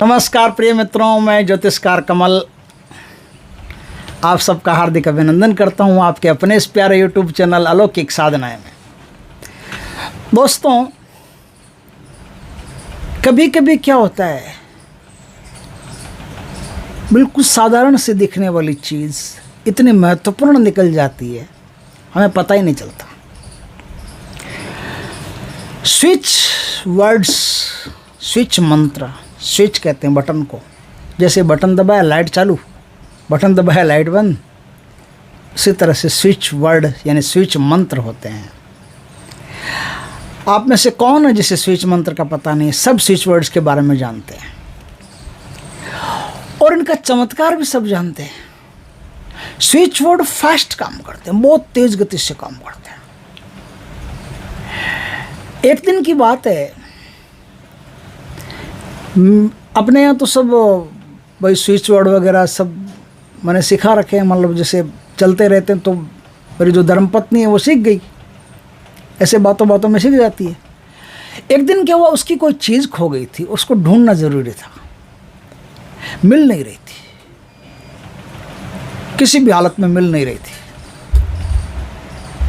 नमस्कार प्रिय मित्रों, मैं ज्योतिषकार कमल आप सबका हार्दिक अभिनंदन करता हूं आपके अपने इस प्यारे YouTube चैनल अलौकिक साधनाएं में। दोस्तों, कभी कभी क्या होता है, बिल्कुल साधारण से दिखने वाली चीज़ इतनी महत्वपूर्ण निकल जाती है, हमें पता ही नहीं चलता। स्विच वर्ड्स, स्विच मंत्र, स्विच कहते हैं बटन को। जैसे बटन दबाया लाइट चालू, बटन दबाया लाइट बंद, उसी तरह से स्विच वर्ड यानी स्विच मंत्र होते हैं। आप में से कौन है जिसे स्विच मंत्र का पता नहीं? सब स्विच वर्ड्स के बारे में जानते हैं और इनका चमत्कार भी सब जानते हैं। स्विच वर्ड फास्ट काम करते हैं, बहुत तेज गति से काम करते हैं। एक दिन की बात है, अपने यहाँ तो सब भाई स्विच वर्ड वगैरह सब मैंने सिखा रखे हैं, मतलब जैसे चलते रहते हैं। तो मेरी जो धर्मपत्नी है वो सीख गई, ऐसे बातों बातों में सीख जाती है। एक दिन क्या हुआ, उसकी कोई चीज़ खो गई थी, उसको ढूंढना ज़रूरी था, मिल नहीं रही थी, किसी भी हालत में मिल नहीं रही थी।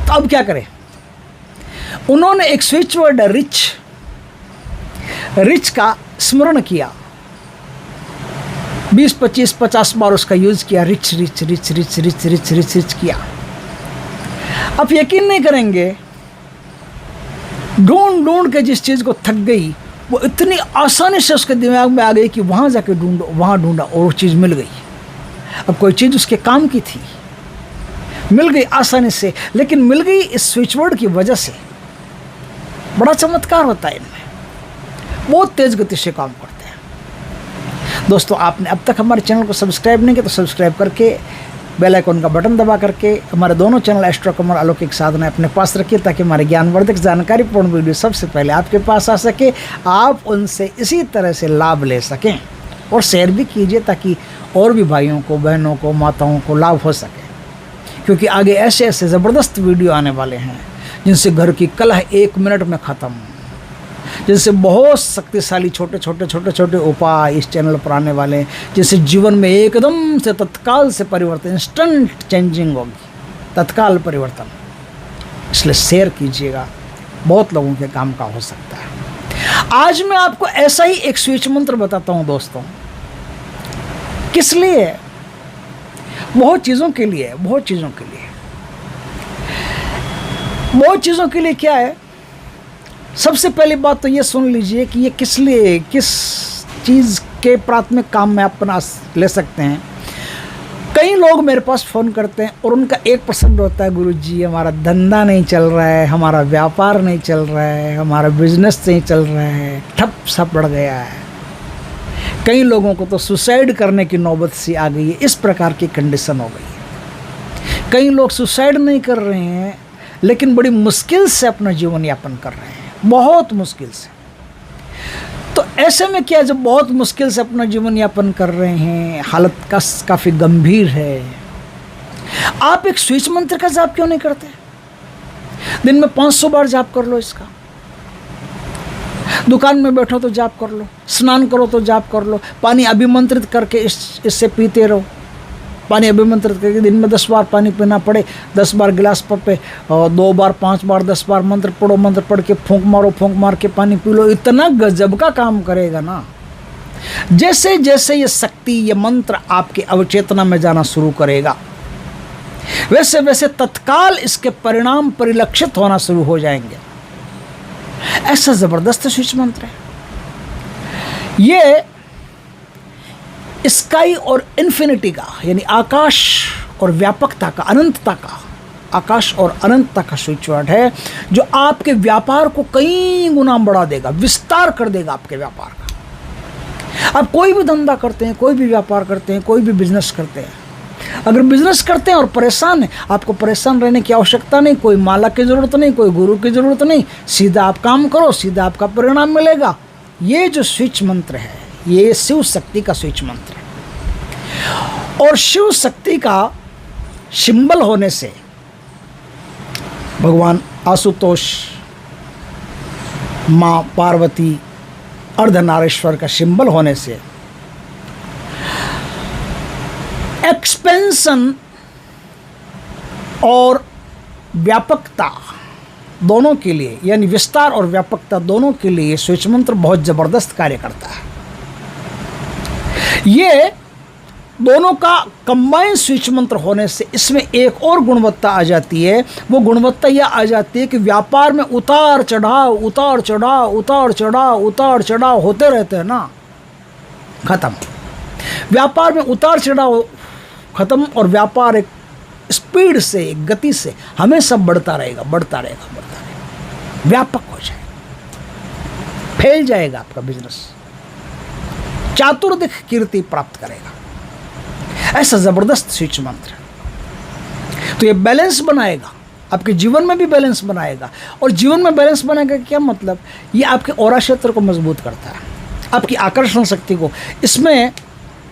तो अब क्या करें? उन्होंने एक स्विच वर्ड रिच का स्मरण किया, 20, 25, 50 बार उसका यूज किया। Rich rich rich rich rich rich rich rich किया। आप यकीन नहीं करेंगे, ढूंढ ढूंढ के जिस चीज़ को थक गई, वो इतनी आसानी से उसके दिमाग में आ गई कि वहाँ जाके ढूंढो, वहाँ ढूंढा और वो चीज़ मिल गई। अब कोई चीज़ उसके काम की थी, मिल गई आसानी से, लेकिन मिल गई इस स्विच वर्ड की वजह से। बड़ा चमत्कार होता है इनमें, बहुत तेज गति से काम करते हैं। दोस्तों, आपने अब तक हमारे चैनल को सब्सक्राइब नहीं किया तो सब्सक्राइब करके बेल आइकन का बटन दबा करके हमारे दोनों चैनल एस्ट्रो कमल अलौकिक साधना अपने पास रखिए, ताकि हमारे ज्ञानवर्धक जानकारीपूर्ण वीडियो सबसे पहले आपके पास आ सके, आप उनसे इसी तरह से लाभ ले सकें और शेयर भी कीजिए, ताकि और भी भाइयों को, बहनों को, माताओं को लाभ हो सके। क्योंकि आगे ऐसे ऐसे ज़बरदस्त वीडियो आने वाले हैं जिनसे घर की कलह 1 मिनट में ख़त्म, जिनसे बहुत शक्तिशाली छोटे छोटे उपाय इस चैनल पर आने वाले हैं, जिससे जीवन में एकदम से तत्काल से परिवर्तन, इंस्टेंट चेंजिंग होगी, तत्काल परिवर्तन। इसलिए शेयर कीजिएगा, बहुत लोगों के काम का हो सकता है। आज मैं आपको ऐसा ही एक स्विच मंत्र बताता हूँ दोस्तों। किस लिए? बहुत चीज़ों के लिए, बहुत चीज़ों के लिए, बहुत चीज़ों के लिए। क्या है? सबसे पहली बात तो ये सुन लीजिए कि ये किस लिए, किस चीज़ के प्राथमिक काम में आप अपना ले सकते हैं। कई लोग मेरे पास फ़ोन करते हैं और उनका एक प्रश्न होता है, गुरुजी हमारा धंधा नहीं चल रहा है, हमारा व्यापार नहीं चल रहा है, हमारा बिजनेस नहीं चल रहा है, ठप सा पड़ गया है। कई लोगों को तो सुसाइड करने की नौबत सी आ गई है, इस प्रकार की कंडीशन हो गई है। कई लोग सुसाइड नहीं कर रहे हैं, लेकिन बड़ी मुश्किल से अपना जीवन यापन कर रहे हैं, बहुत मुश्किल से। तो ऐसे में क्या, जब बहुत मुश्किल से अपना जीवन यापन कर रहे हैं, हालत काफ़ी गंभीर है, आप एक स्विच मंत्र का जाप क्यों नहीं करते? दिन में 500 बार जाप कर लो इसका। दुकान में बैठो तो जाप कर लो, स्नान करो तो जाप कर लो, पानी अभिमंत्रित करके इससे पीते रहो। पानी अभिमंत्रित करके दिन में 10 बार पानी पीना पड़े, 10 बार गिलास पर पे, 2 बार, 5 बार, 10 बार मंत्र पढ़ो, मंत्र पढ़ के फूंक मारो, फूंक मार के पानी पी लो। इतना गजब का काम करेगा ना। जैसे जैसे ये शक्ति, ये मंत्र आपके अवचेतना में जाना शुरू करेगा, वैसे वैसे तत्काल इसके परिणाम परिलक्षित होना शुरू हो जाएंगे। ऐसा जबरदस्त स्विच मंत्र है ये। स्काई और इन्फिनिटी का, यानी आकाश और व्यापकता का, अनंतता का, आकाश और अनंतता का स्विच वर्ड है, जो आपके व्यापार को कई गुना बढ़ा देगा, विस्तार कर देगा आपके व्यापार का। आप कोई भी धंधा करते हैं, कोई भी व्यापार करते हैं, कोई भी बिजनेस करते हैं, अगर बिजनेस करते हैं और परेशान हैं, आपको परेशान रहने की आवश्यकता नहीं, कोई माला की ज़रूरत नहीं, कोई गुरु की ज़रूरत नहीं, सीधा आप काम करो, सीधा आपका परिणाम मिलेगा। ये जो स्विच मंत्र है, ये शिव शक्ति का स्विच मंत्र है, और शिव शक्ति का सिंबल होने से, भगवान आशुतोष, माँ पार्वती, अर्धनारीश्वर का सिंबल होने से एक्सपेंशन और व्यापकता दोनों के लिए, यानी विस्तार और व्यापकता दोनों के लिए स्विच मंत्र बहुत ज़बरदस्त कार्य करता है। ये दोनों का कंबाइन स्विच मंत्र होने से इसमें एक और गुणवत्ता आ जाती है। वो गुणवत्ता यह आ जाती है कि व्यापार में उतार चढ़ाव उतार चढ़ाव उतार चढ़ाव उतार चढ़ाव होते रहते हैं ना, खत्म। व्यापार में उतार चढ़ाव खत्म और व्यापार एक स्पीड से, एक गति से हमेशा बढ़ता रहेगा, बढ़ता रहेगा, बढ़ता रहेगा, व्यापक हो जाएगा, फैल जाएगा आपका बिजनेस, चातुर्दिक कीर्ति प्राप्त करेगा। ऐसा जबरदस्त स्विच मंत्र। तो ये बैलेंस बनाएगा, आपके जीवन में भी बैलेंस बनाएगा। और जीवन में बैलेंस बनाएगा क्या मतलब? ये आपके ऑरा क्षेत्र को मजबूत करता है, आपकी आकर्षण शक्ति को। इसमें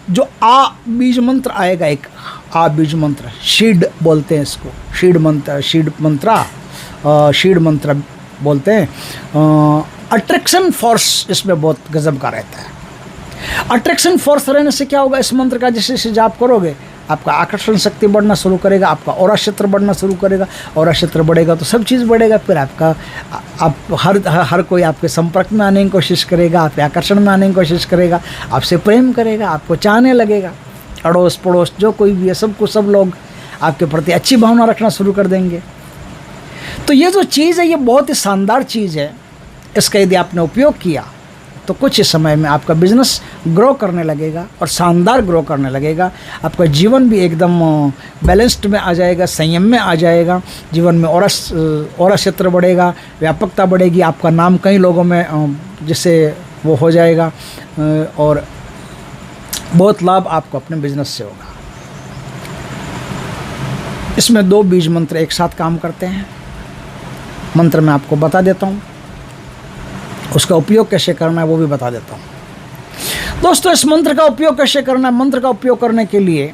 जो आ बीज मंत्र आएगा, एक आ बीज मंत्र, शीड बोलते हैं इसको, शीड मंत्र, शीड मंत्र बोलते हैं। अट्रैक्शन फोर्स इसमें बहुत गजब का रहता है। अट्रैक्शन फोर्स रहने से क्या होगा? इस मंत्र का जैसे जैसे जाप करोगे आपका आकर्षण शक्ति बढ़ना शुरू करेगा, आपका ऑरा क्षेत्र बढ़ना शुरू करेगा। ऑरा क्षेत्र बढ़ेगा तो सब चीज़ बढ़ेगा। फिर आपका हर कोई आपके संपर्क में आने की कोशिश करेगा, आपके आकर्षण में आने की कोशिश करेगा, आपसे प्रेम करेगा, आपको चाहने लगेगा। अड़ोस पड़ोस जो कोई भी है, सब लोग आपके प्रति अच्छी भावना रखना शुरू कर देंगे। तो ये जो चीज़ है ये बहुत ही शानदार चीज़ है। इसका यदि आपने उपयोग किया तो कुछ ही समय में आपका बिजनेस ग्रो करने लगेगा और शानदार ग्रो करने लगेगा। आपका जीवन भी एकदम बैलेंस्ड में आ जाएगा, संयम में आ जाएगा। जीवन में और क्षेत्र बढ़ेगा, व्यापकता बढ़ेगी, आपका नाम कई लोगों में जिससे वो हो जाएगा और बहुत लाभ आपको अपने बिजनेस से होगा। इसमें 2 बीज मंत्र एक साथ काम करते हैं। मंत्र मैं आपको बता देता हूँ, उसका उपयोग कैसे करना है वो भी बता देता हूँ। दोस्तों, इस मंत्र का उपयोग कैसे करना है? मंत्र का उपयोग करने के लिए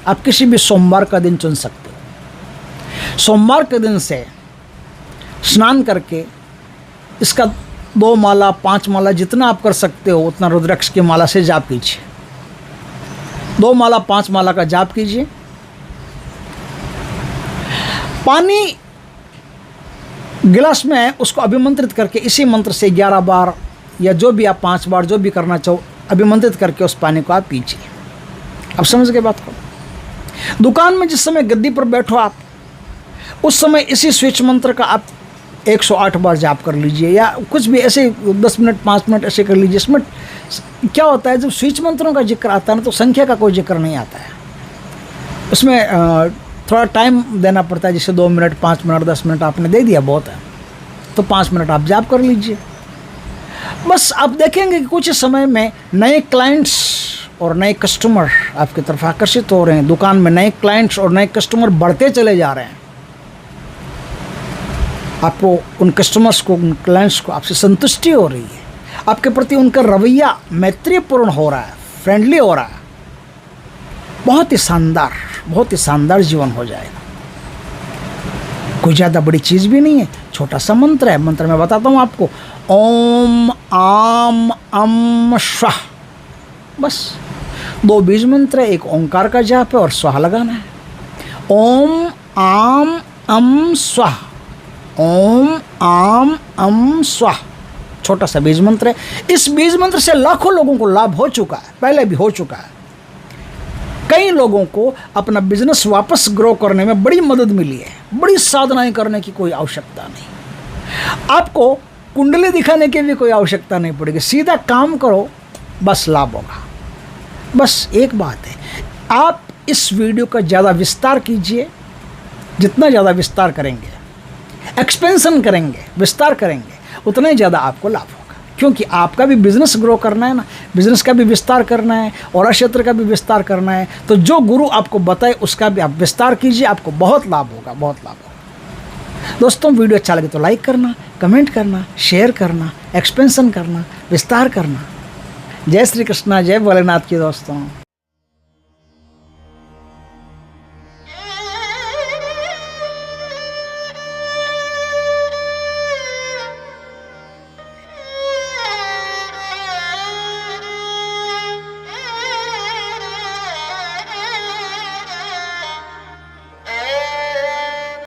आप किसी भी सोमवार का दिन चुन सकते हो। सोमवार के दिन से स्नान करके इसका 2 माला 5 माला जितना आप कर सकते हो उतना रुद्राक्ष की माला से जाप कीजिए। 2 माला 5 माला का जाप कीजिए। पानी गिलास में उसको अभिमंत्रित करके इसी मंत्र से 11 बार या जो भी आप 5 बार जो भी करना चाहो अभिमंत्रित करके उस पानी को आप पीजिए। अब समझ गए बात को? दुकान में जिस समय गद्दी पर बैठो आप, उस समय इसी स्विच मंत्र का आप 108 बार जाप कर लीजिए या कुछ भी ऐसे 10 मिनट 5 मिनट ऐसे कर लीजिए। इसमें क्या होता है, जब स्विच मंत्रों का जिक्र आता है ना तो संख्या का कोई जिक्र नहीं आता है। उसमें थोड़ा टाइम देना पड़ता है, जैसे 2 मिनट 5 मिनट 10 मिनट आपने दे दिया बहुत है, तो 5 मिनट आप जाप कर लीजिए। बस आप देखेंगे कि कुछ समय में नए क्लाइंट्स और नए कस्टमर आपकी तरफ आकर्षित हो रहे हैं। दुकान में नए क्लाइंट्स और नए कस्टमर बढ़ते चले जा रहे हैं। आपको उन कस्टमर्स को, उन क्लाइंट्स को आपसे संतुष्टि हो रही है, आपके प्रति उनका रवैया मैत्रीपूर्ण हो रहा है, फ्रेंडली हो रहा है। बहुत ही शानदार जीवन हो जाएगा। कोई ज़्यादा बड़ी चीज़ भी नहीं है, छोटा सा मंत्र है। मंत्र मैं बताता हूँ आपको, ओम आम अम स्वाह। बस 2 बीज मंत्र है, एक ओंकार का जाप है और स्वाहा लगाना है। ओम आम अम स्वाह, ओम आम अम स्वाह, छोटा सा बीज मंत्र है। इस बीज मंत्र से लाखों लोगों को लाभ हो चुका है, पहले भी हो चुका है। कई लोगों को अपना बिजनेस वापस ग्रो करने में बड़ी मदद मिली है। बड़ी साधनाएं करने की कोई आवश्यकता नहीं, आपको कुंडली दिखाने की भी कोई आवश्यकता नहीं पड़ेगी। सीधा काम करो, बस लाभ होगा। बस एक बात है, आप इस वीडियो का ज़्यादा विस्तार कीजिए। जितना ज़्यादा विस्तार करेंगे, एक्सपेंशन करेंगे, विस्तार करेंगे, उतना ही ज़्यादा आपको लाभ होगा। क्योंकि आपका भी बिजनेस ग्रो करना है ना, बिजनेस का भी विस्तार करना है और क्षेत्र का भी विस्तार करना है। तो जो गुरु आपको बताए उसका भी आप विस्तार कीजिए, आपको बहुत लाभ होगा, बहुत लाभ होगा। दोस्तों, वीडियो अच्छा लगे तो लाइक करना, कमेंट करना, शेयर करना, एक्सपेंशन करना, विस्तार करना। जय श्री कृष्णा, जय भोलेनाथ की दोस्तों।